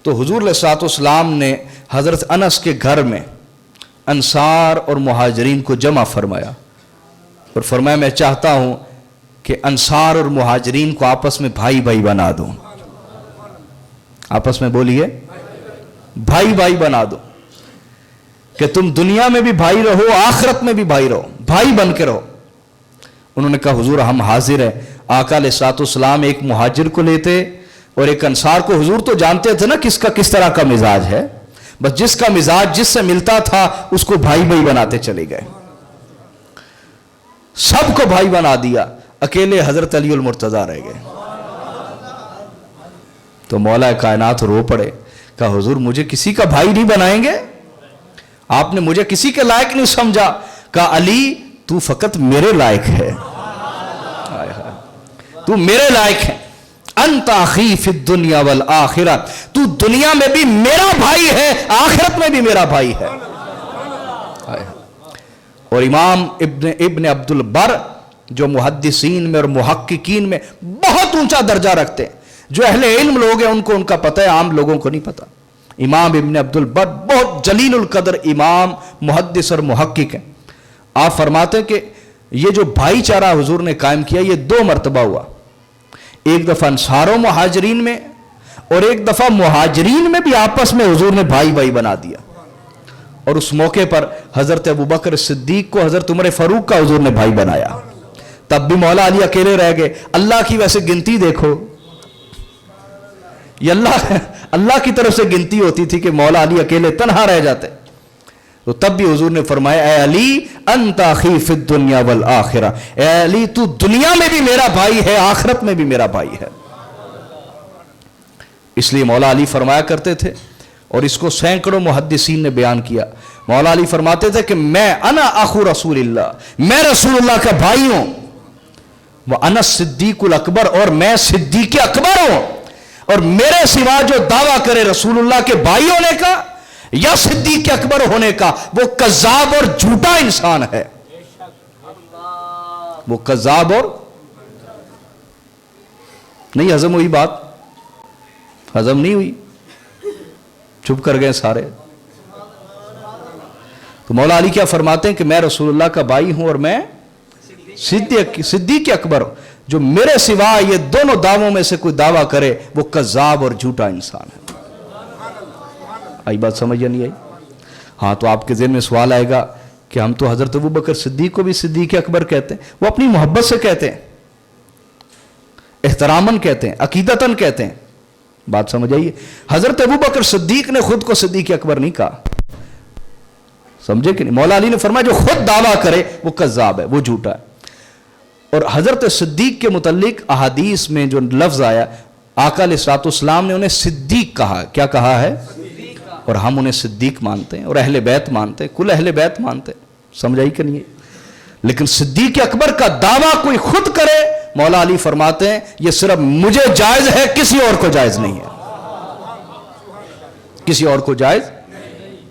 تو हुजूर अलैहिस्सलाम ने हज़रत अनस के घर में अंसार और मुहाजिरीन को जमा फरमाया और फरमाया मैं चाहता हूँ कि अंसार और मुहाजिरीन को आपस में भाई भाई बना दूँ। आपस में बोलिए, भाई भाई बना दो कि तुम दुनिया में भी भाई रहो, आखिरत में भी भाई रहो, भाई बन के रहो। उन्होंने कहा हुजूर हम हाजिर हैं। आका अलैहिस्सलाम एक मुहाजिर को लेते और एक अंसार को। हुजूर तो जानते थे ना किसका किस तरह का मिजाज है, बस जिसका मिजाज जिससे मिलता था उसको भाई भाई बनाते चले गए। सबको भाई बना दिया, अकेले हजरत अली उल मुर्तजा रह गए। तो मौला कायनात रो पड़े, कहा हुजूर मुझे किसी का भाई नहीं बनाएंगे, आपने मुझे किसी के लायक नहीं समझा। कहा अली तू फकत मेरे लायक है, तू मेरे लायक है। अंता अखी फिद दुनिया वल आखिरा, तू दुनिया में भी मेरा भाई है, आखिरत में भी मेरा भाई है। और इमाम इब्न अब्दुल बर जो मुहद्दिसीन में और मुहक्किकीन में बहुत ऊंचा दर्जा रखते हैं, जो अहले इल्म लोग हैं उनको उनका पता है, आम लोगों को नहीं पता। इमाम इब्न अब्दुल बर बहुत जलीलुल कदर इमाम मुहद्दिस और मुहक्किक हैं। आप फरमाते हैं कि ये जो भाईचारा हुजूर ने कायम किया ये 2 मरतबा हुआ। एक दफा अंसारों मुहाजिरीन में और एक दफा मुहाजिरीन में भी आपस में हुजूर ने भाई भाई बना दिया। और उस मौके पर हजरत अबू बकर सिद्दीक को हजरत उमर फारूक का हुजूर ने भाई बनाया। तब भी मौला अली अकेले रह गए। अल्लाह की वैसे गिनती देखो, ये अल्लाह की तरफ से गिनती होती थी कि मौला अली अकेले तन्हा रह जाते। तो तब भी हुजूर ने फरमाया ए अली अंता अखी फिद दुनिया वल आखिरा, ए अली तू दुनिया में भी मेरा भाई है, आखिरत में भी मेरा भाई है। इसलिए मौला अली फरमाया करते थे, और इसको सैकड़ों मुहद्दिसीन ने बयान किया। मौला अली फरमाते थे कि मैं अना अखु रसूलिल्लाह, मैं रसूलुल्लाह का भाई हूं। वह अनस सिद्दीकुल अकबर, और मैं सिद्दीक अकबर हूं। और मेरे सिवा जो दावा करे रसूलुल्लाह के भाई होने का या सिद्दीक अकबर होने का, वो कज़्ज़ाब और झूठा इंसान है। वो कज़्ज़ाब और नहीं हजम हुई बात, हजम नहीं हुई, चुप कर गए सारे। तो मौला अली क्या फरमाते हैं कि मैं रसूलुल्लाह का भाई हूं और मैं सिद्दीक अकबर हूं। जो मेरे सिवा ये दोनों दावों में से कोई दावा करे वो कज़्ज़ाब और झूठा इंसान है। आई बात समझ या नहीं आई? हाँ, तो आपके ज़हन में सवाल आएगा कि हम तो हजरत अबू बकर सिद्दीक को भी सिद्दीक अकबर कहते हैं। वो अपनी मोहब्बत से कहते हैं, एहतरामन कहते हैं, अकीदतन कहते हैं। बात समझ आइए। हजरत अबू बकर सिद्दीक ने खुद को सिद्दीक अकबर नहीं कहा, समझे कि नहीं? मौला अली ने फरमाया जो खुद दावा करे वो कज़्ज़ाब है, वो झूठा है। और हजरत सिद्दीक के मुतल्लिक अहादीस में जो लफ्ज आया, आका अलैहिस्सलाम ने उन्हें सिद्दीक कहा। क्या कहा है? और हम उन्हें सिद्दीक मानते हैं और अहले बैत मानते हैं, कुल अहले बैत मानते हैं। समझ आई कि नहीं? लेकिन सिद्दीक अकबर का दावा कोई खुद करे, मौला अली फरमाते हैं ये सिर्फ मुझे जायज है, किसी और को जायज नहीं है, किसी और को जायज